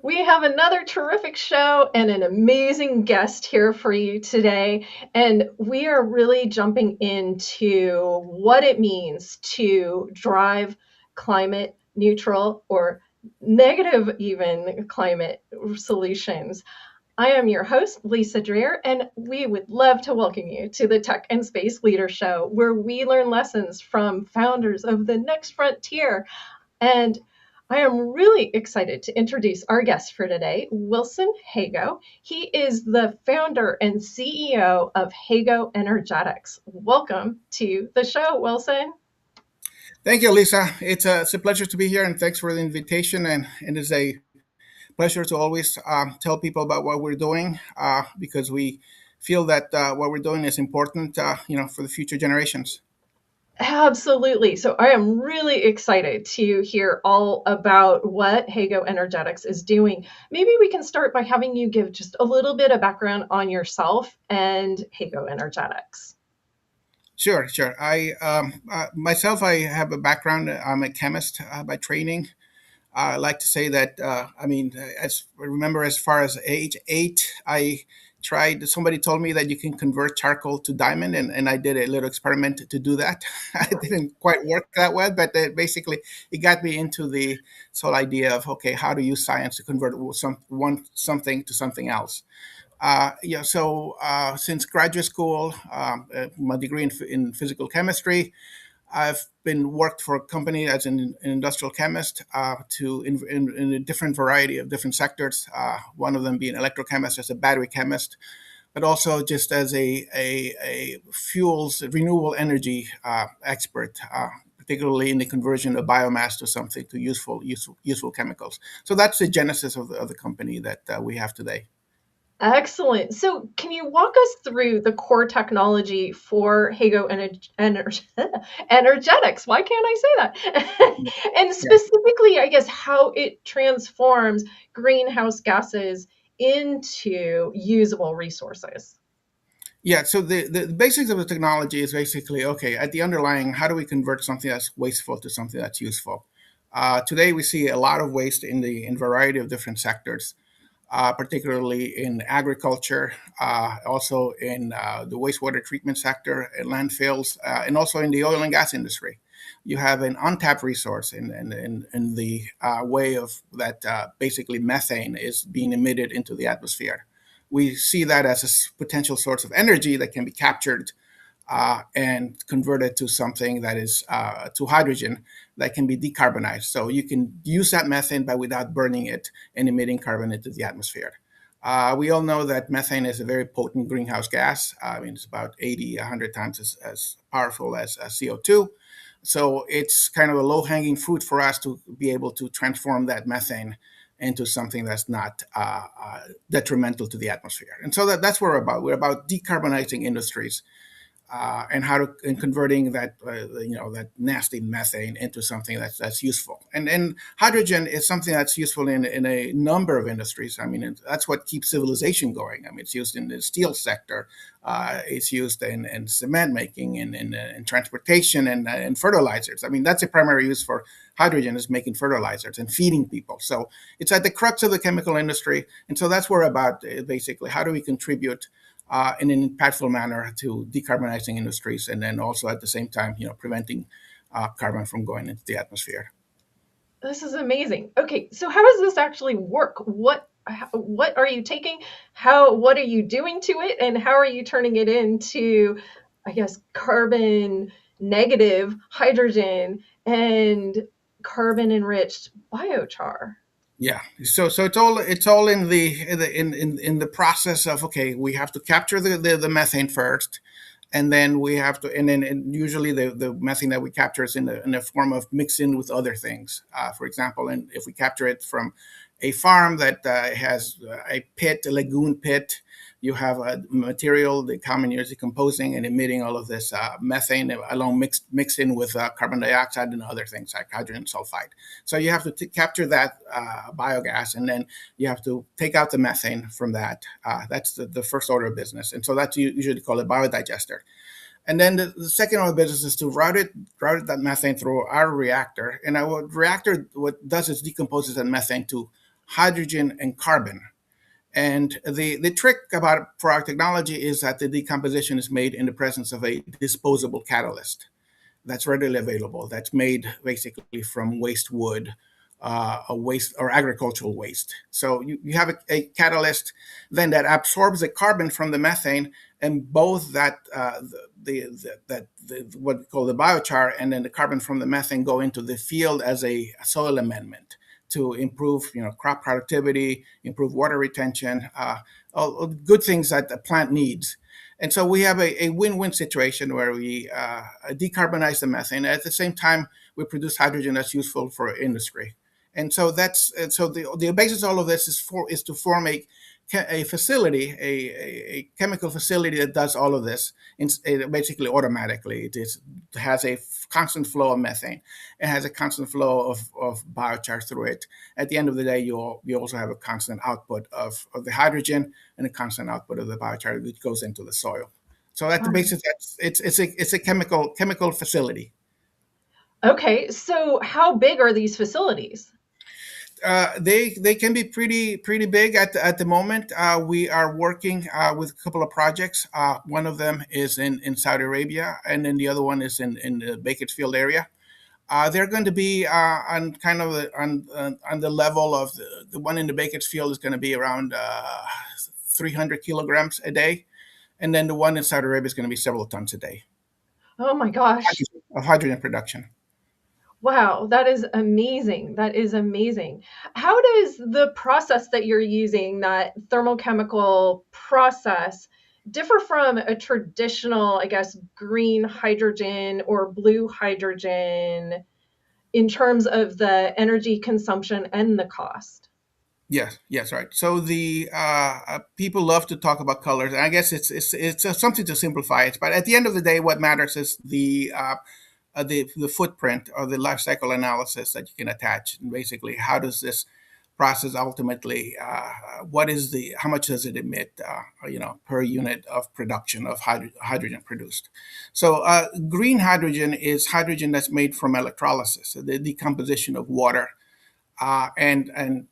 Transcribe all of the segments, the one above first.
We have another terrific show and an amazing guest here for you today. And we are really jumping into what it means to drive climate neutral or negative, even climate solutions. I am your host, Lisa Dreher, and we would love to welcome you to the Tech and Space Leader Show, where we learn lessons from founders of the next frontier. And I am really excited to introduce our guest for today, Wilson Hago. He is the founder and CEO of Hago Energetics. Welcome to the show, Wilson. Thank you, Lisa. It's a pleasure to be here, and thanks for the invitation. And it's a pleasure to always tell people about what we're doing because we feel that what we're doing is important, for the future generations. Absolutely. So I am really excited to hear all about what Hago Energetics is doing. Maybe we can start by having you give just a little bit of background on yourself and Hago Energetics. Sure, sure. I have a background. I'm a chemist by training. I like to say that, as I remember, as far as age 8, I tried, somebody told me that you can convert charcoal to diamond, and I did a little experiment to do that. It didn't quite work that well, but basically it got me into the whole idea of, okay, how to use science to convert something to something else. Since graduate school, my degree in physical chemistry, I've been worked for a company as an industrial chemist in a different variety of different sectors. One of them being electrochemist as a battery chemist, but also just as a fuels renewable energy expert. Particularly in the conversion of biomass to something to useful chemicals. So that's the genesis of the company that we have today. Excellent. So, can you walk us through the core technology for Energetics? Why can't I say that? And Yeah. specifically, I guess, how it transforms greenhouse gases into usable resources. Yeah, so the basics of the technology is basically okay. At the underlying, how do we convert something that's wasteful to something that's useful? Today, we see a lot of waste in variety of different sectors, particularly in agriculture, also in the wastewater treatment sector, in landfills, and also in the oil and gas industry. You have an untapped resource in the way of that basically methane is being emitted into the atmosphere. We see that as a potential source of energy that can be captured and converted to something that is to hydrogen that can be decarbonized. So you can use that methane but without burning it and emitting carbon into the atmosphere. We all know that methane is a very potent greenhouse gas. I mean, it's about 80, 100 times as powerful as CO2. So it's kind of a low hanging fruit for us to be able to transform that methane into something that's not detrimental to the atmosphere. And so that's what we're about. We're about decarbonizing industries and converting that nasty methane into something that's useful. And hydrogen is something that's useful in a number of industries. I mean, that's what keeps civilization going. I mean, it's used in the steel sector, it's used in cement making, in transportation, and fertilizers. I mean, that's a primary use for hydrogen, is making fertilizers and feeding people. So it's at the crux of the chemical industry, and so that's what we're about basically. How do we contribute in an impactful manner to decarbonizing industries, and then also at the same time, preventing carbon from going into the atmosphere. This is amazing. Okay, so how does this actually work? What are you taking? What are you doing to it, and how are you turning it into, I guess, carbon negative hydrogen and carbon enriched biochar? Yeah, so it's all in the process of, okay, we have to capture the methane first, and then we have to, and usually the methane that we capture is in the form of mixing with other things. For example, and if we capture it from a farm that has a lagoon pit, you have a material, the common is decomposing and emitting all of this methane along mixed in with carbon dioxide and other things like hydrogen sulfide. So you have to capture that biogas, and then you have to take out the methane from that. That's the first order of business, and so that's usually called a biodigester. And then the second order of business is to route that methane through our reactor. And our reactor, what does is decomposes that methane to hydrogen, and carbon. And the trick about for our technology is that the decomposition is made in the presence of a disposable catalyst that's readily available. That's made basically from waste wood, a waste or agricultural waste. So you have a catalyst then that absorbs the carbon from the methane, and both what we call the biochar and then the carbon from the methane go into the field as a soil amendment to improve, crop productivity, improve water retention, all good things that the plant needs. And so we have a win-win situation where we decarbonize the methane. At the same time, we produce hydrogen that's useful for industry. And so the basis of all of this is to form a facility, a chemical facility that does all of this basically automatically. It has a constant flow of methane. It has a constant flow of biochar through it. At the end of the day, you also have a constant output of the hydrogen and a constant output of the biochar which goes into the soil. So at the basis, it's a chemical facility. Okay, so how big are these facilities? They can be pretty big at the moment. We are working with a couple of projects. One of them is in Saudi Arabia, and then the other one is in the Bakersfield area. They're going to be on kind of on the level of the one in the Bakersfield is going to be around 300 kilograms a day, and then the one in Saudi Arabia is going to be several tons a day Oh my gosh. of hydrogen production. Wow, that is amazing. That is amazing. How does the process that you're using, that thermochemical process, differ from a traditional, I guess, green hydrogen or blue hydrogen in terms of the energy consumption and the cost? Yes, right. So the people love to talk about colors, and I guess it's something to simplify it. But at the end of the day, what matters is the footprint or the life cycle analysis that you can attach. And basically, how does this process ultimately? How much does it emit? Per unit of production of hydrogen produced. So green hydrogen is hydrogen that's made from electrolysis, so the decomposition of water and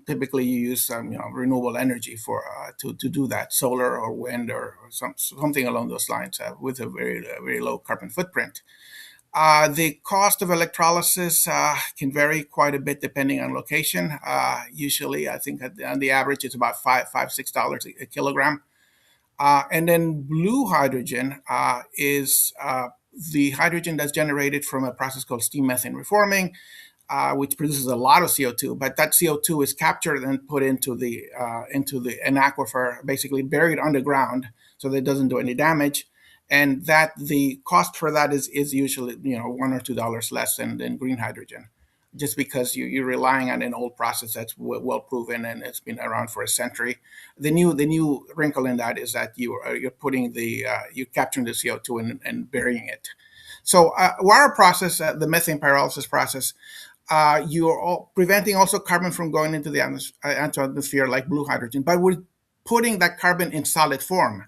typically you use renewable energy for to do that, solar or wind or something along those lines with a very low carbon footprint. The cost of electrolysis can vary quite a bit depending on location. Usually, I think on the average, it's about $6 a kilogram. And then blue hydrogen is the hydrogen that's generated from a process called steam methane reforming, which produces a lot of CO2. But that CO2 is captured and put into an aquifer, basically buried underground, so that it doesn't do any damage. And that the cost for that is usually $1 or $2 less than green hydrogen, just because you're relying on an old process that's well proven and it's been around for a century. The new wrinkle in that is that you're putting you're capturing the CO2 and burying it. So our process, the methane pyrolysis process, you're preventing also carbon from going into the atmosphere like blue hydrogen, but we're putting that carbon in solid form.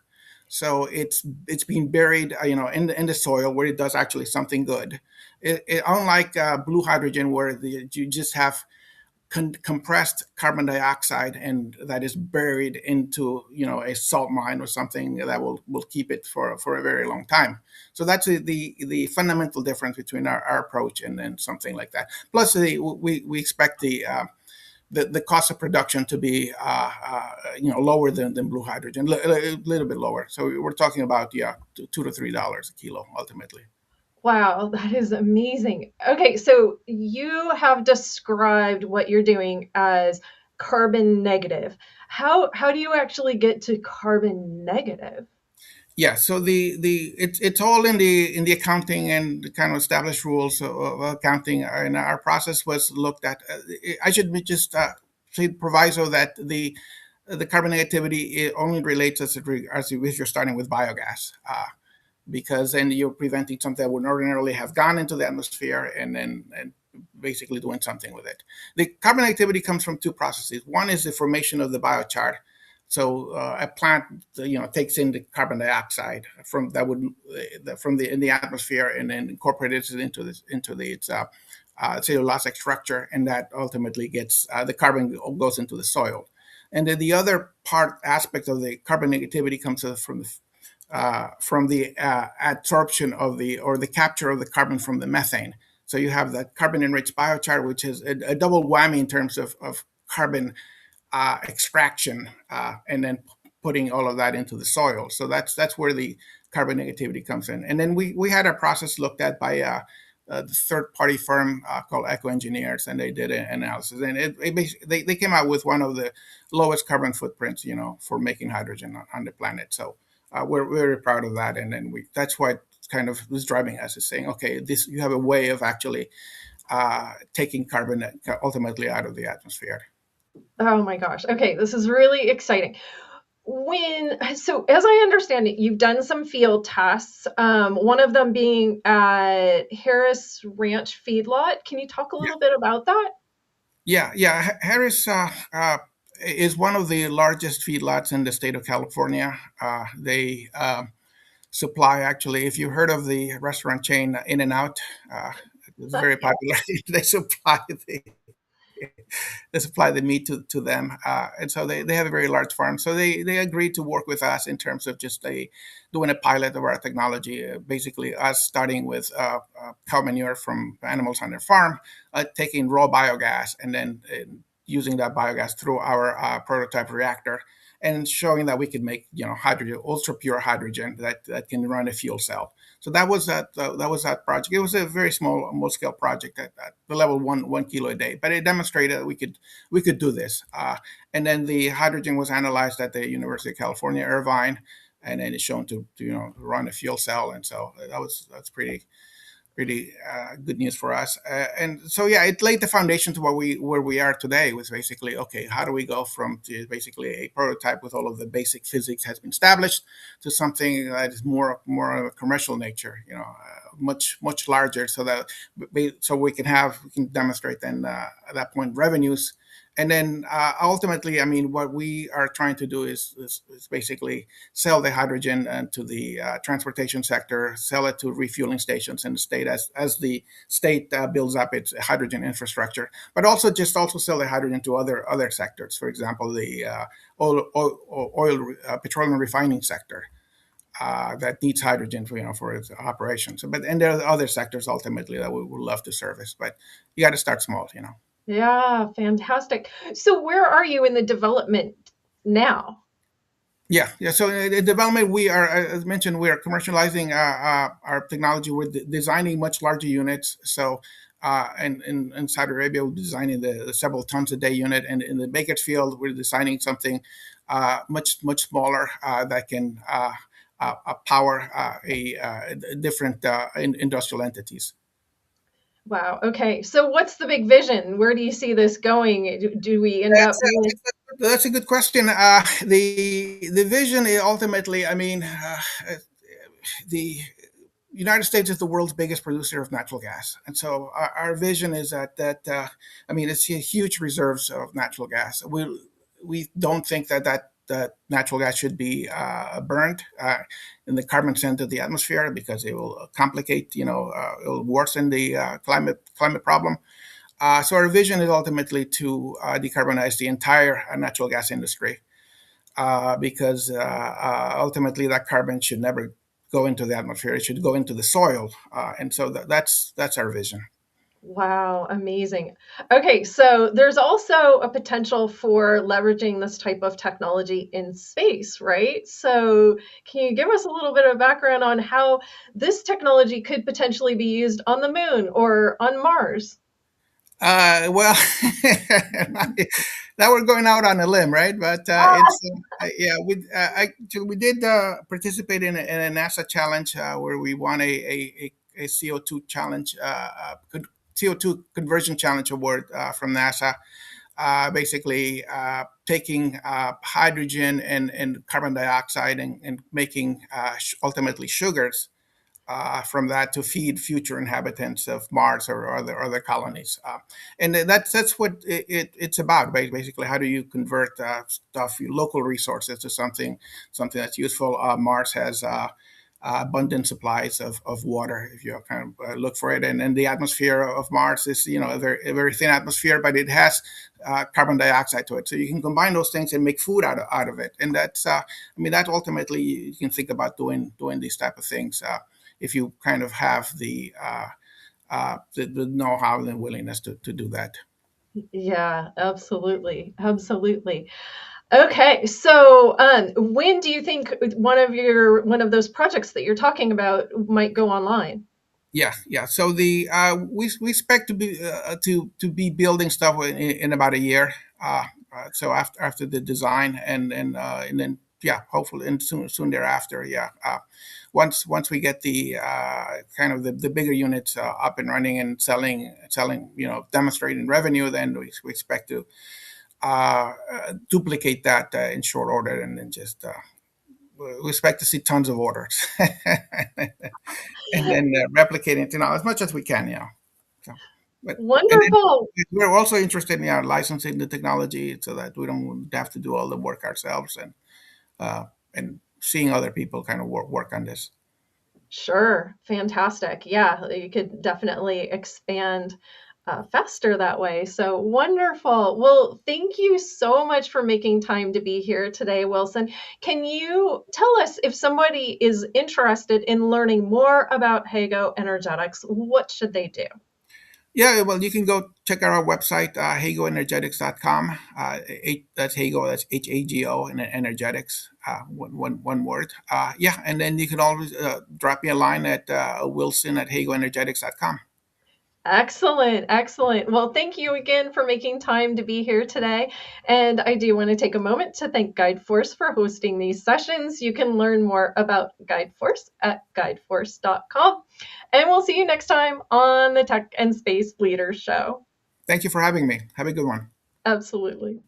So it's being buried, in the soil where it does actually something good. Unlike blue hydrogen, where you just have compressed carbon dioxide and that is buried into a salt mine or something that will keep it for a very long time. So that's the fundamental difference between our approach and then something like that. Plus we expect the cost of production to be lower than blue hydrogen, a little bit lower. So we're talking about $2 to $3 a kilo ultimately. Wow, that is amazing. Okay, so you have described what you're doing as carbon negative. How do you actually get to carbon negative? Yeah, so it's all in the accounting and the kind of established rules of accounting, and our process was looked at. I should just say proviso that the carbon negativity it only relates as if you're starting with biogas, because then you're preventing something that would ordinarily have gone into the atmosphere and basically doing something with it. The carbon activity comes from two processes. One is the formation of the biochar. So a plant, takes in the carbon dioxide from that would from the in the atmosphere and then incorporates it into its cellulosic structure, and that ultimately gets the carbon goes into the soil. And then the other part aspect of the carbon negativity comes from the adsorption of the or the capture of the carbon from the methane. So you have the carbon enriched biochar, which is a double whammy in terms of carbon extraction and then putting all of that into the soil. So that's where the carbon negativity comes in. And then we had a process looked at by the third party firm called Eco Engineers, and they did an analysis, and they came out with one of the lowest carbon footprints, for making hydrogen on the planet. So we're very proud of that, and then that's what kind of was driving us, is saying, okay, this you have a way of actually taking carbon ultimately out of the atmosphere. Oh my gosh. Okay, this is really exciting. So as I understand it, you've done some field tests, one of them being at Harris Ranch Feedlot. Can you talk a Yeah, little bit about that? yeah. Harris is one of the largest feedlots in the state of California. They supply, actually, if you heard of the restaurant chain In and Out, it's very popular. they supply the they supply the meat to them. And so they have a very large farm. So they agreed to work with us in terms of just doing a pilot of our technology, basically us starting with cow manure from animals on their farm, taking raw biogas, and then using that biogas through our prototype reactor, and showing that we could make hydrogen, ultra pure hydrogen that can run a fuel cell. So that project. It was a very small scale project at the level one kilo a day, but it demonstrated that we could do this. And then the hydrogen was analyzed at the University of California, Irvine, and then it's shown to run a fuel cell. And so that's pretty good news for us. And so, yeah, it laid the foundation to where we are today. Was basically, okay, how do we go from basically a prototype with all of the basic physics has been established to something that is more of a commercial nature, much larger, so that we can demonstrate then at that point revenues. And then ultimately, I mean, what we are trying to do is basically sell the hydrogen to the transportation sector, sell it to refueling stations in the state as the state builds up its hydrogen infrastructure, but also sell the hydrogen to other sectors. For example, the petroleum refining sector. That needs hydrogen for its operations. And there are other sectors ultimately that we would love to service, but you got to start small. Yeah, fantastic. So where are you in the development now? Yeah. So in development, we are, as mentioned, we are commercializing our technology. We're designing much larger units. So, in Saudi Arabia, we're designing the several tons a day unit, and in the Bakersfield, we're designing something much smaller that can power different industrial entities. Wow. Okay. So what's the big vision? Where do you see this going? Do we end up That's with that's a good question. The vision is ultimately, I mean, the United States is the world's biggest producer of natural gas, and so our vision is that I mean, it's huge reserves of natural gas. We don't think that natural gas should be burned in the carbon sent to the atmosphere, because it will complicate, it will worsen the climate problem. So our vision is ultimately to decarbonize the entire natural gas industry, because ultimately that carbon should never go into the atmosphere; it should go into the soil, and so that's our vision. Wow, amazing. Okay, so there's also a potential for leveraging this type of technology in space, right? So can you give us a little bit of background on how this technology could potentially be used on the moon or on Mars? Well, now we're going out on a limb, right? But it's yeah, we did participate in a NASA challenge where we won a CO2 challenge, CO2 conversion challenge award from NASA. Basically, taking hydrogen and carbon dioxide and making ultimately sugars from that to feed future inhabitants of Mars or other colonies. And that's what it's about. Basically, how do you convert local resources to something that's useful? Mars has abundant supplies of water if you kind of look for it. And the atmosphere of Mars is, a very thin atmosphere, but it has carbon dioxide to it. So you can combine those things and make food out of it. And that's, that ultimately you can think about doing these type of things if you kind of have the know-how and the willingness to do that. Yeah, absolutely. Absolutely. Okay, so when do you think one of those projects that you're talking about might go online? Yeah, yeah. So the we expect to be building stuff in about a year. So after the design and then yeah, hopefully and soon thereafter. Yeah. Once we get the kind of the bigger units up and running and selling demonstrating revenue, then we expect to duplicate that in short order, and then just we expect to see tons of orders. And then replicating it, as much as we can, So, but and then Wonderful. we're also interested in licensing the technology so that we don't have to do all the work ourselves, uh, and seeing other people kind of work on this. Sure. Fantastic. Yeah, you could definitely expand faster that way. So wonderful. Well, thank you so much for making time to be here today, Wilson. Can you tell us if somebody is interested in learning more about Hago Energetics, what should they do? Yeah, well, you can go check out our website, hagoenergetics.com. That's Hago, that's Hago, and then energetics, one word. Yeah, and then you can always drop me a line at wilson at hagoenergetics.com. Excellent, excellent. Well, thank you again for making time to be here today. And I do want to take a moment to thank GuideForce for hosting these sessions. You can learn more about GuideForce at guideforce.com. And we'll see you next time on the Tech and Space Leaders Show. Thank you for having me. Have a good one. Absolutely.